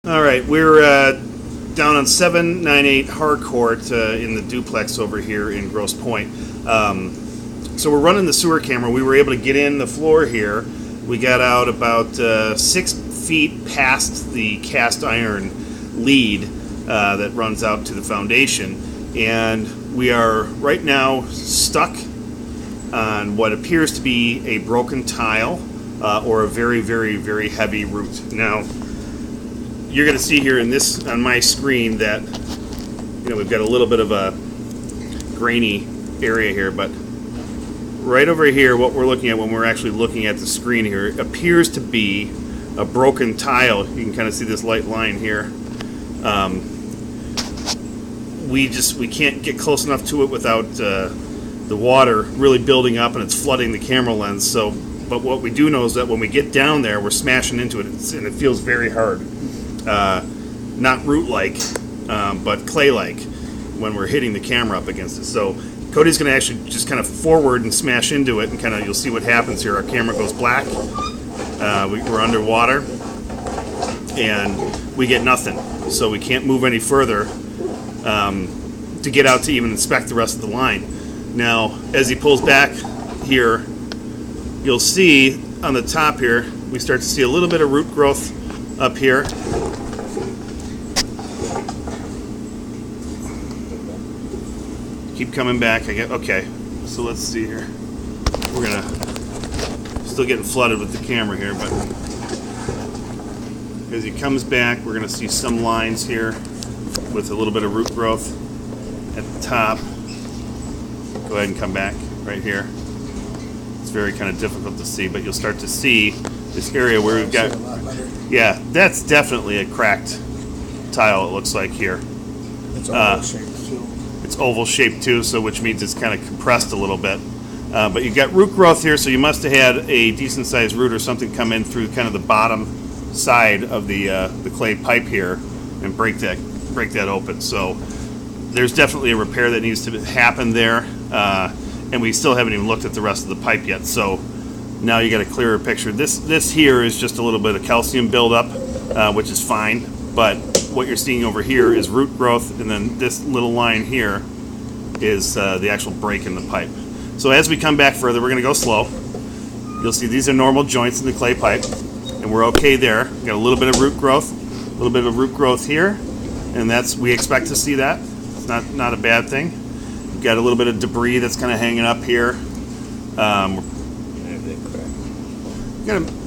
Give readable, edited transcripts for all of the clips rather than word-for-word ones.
All right, we're down on 798 Harcourt in the duplex over here in Grosse Pointe. So we're running the sewer camera. We were able to get in the floor here. We got out about 6 feet past the cast iron lead that runs out to the foundation. And we are right now stuck on what appears to be a broken tile or a very, very, very heavy root. Now, you're going to see here on my screen that we've got a little bit of a grainy area here, but right over here, what we're looking at when we're actually looking at the screen here appears to be a broken tile. You can kind of see this light line here. We can't get close enough to it without the water really building up and it's flooding the camera lens. But what we do know is that when we get down there, we're smashing into it, and it feels very hard. Not root-like, but clay-like when we're hitting the camera up against it. So Cody's going to actually just kind of forward and smash into it, and kind of you'll see what happens here. Our camera goes black. We're underwater, and we get nothing. So we can't move any further to get out to even inspect the rest of the line. Now, as he pulls back here, you'll see on the top here, we start to see a little bit of root growth up here. Keep coming back. Okay, so let's see here. We're still getting flooded with the camera here, but as he comes back, we're gonna see some lines here with a little bit of root growth at the top. Go ahead and come back right here. It's very kind of difficult to see, but you'll start to see this area where we've got, yeah, that's definitely a cracked tile, it looks like here. It's oval shaped too. It's oval shaped too, so which means it's kind of compressed a little bit. But you've got root growth here, so you must have had a decent sized root or something come in through kind of the bottom side of the clay pipe here and break that open. So there's definitely a repair that needs to happen there, and we still haven't even looked at the rest of the pipe yet. So now you got a clearer picture. This here is just a little bit of calcium buildup, which is fine. But what you're seeing over here is root growth, and then this little line here is the actual break in the pipe. So as we come back further, we're going to go slow. You'll see these are normal joints in the clay pipe, and we're okay there. We've got a little bit of root growth, a little bit of root growth here, and we expect to see that. It's not a bad thing. We've got a little bit of debris that's kind of hanging up here.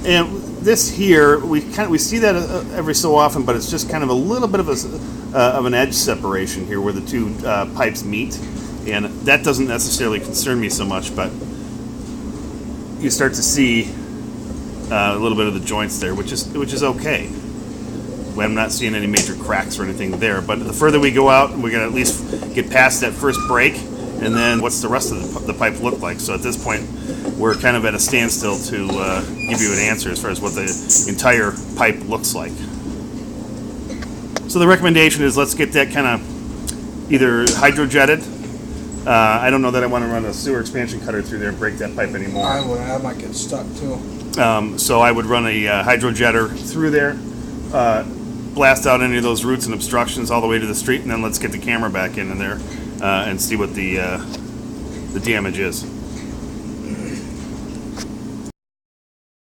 And this here, we see that every so often, but it's just kind of a little bit of an edge separation here where the two pipes meet, and that doesn't necessarily concern me so much. But you start to see a little bit of the joints there, which is okay. I'm not seeing any major cracks or anything there. But the further we go out, we're gonna at least get past that first break, and then what's the rest of the pipe look like? So at this point, we're kind of at a standstill to give you an answer as far as what the entire pipe looks like. So the recommendation is let's get that kind of either hydrojetted. I don't know that I want to run a sewer expansion cutter through there and break that pipe anymore. I might get stuck too. So I would run a hydrojetter through there, blast out any of those roots and obstructions all the way to the street, and then let's get the camera back in there and see what the damage is.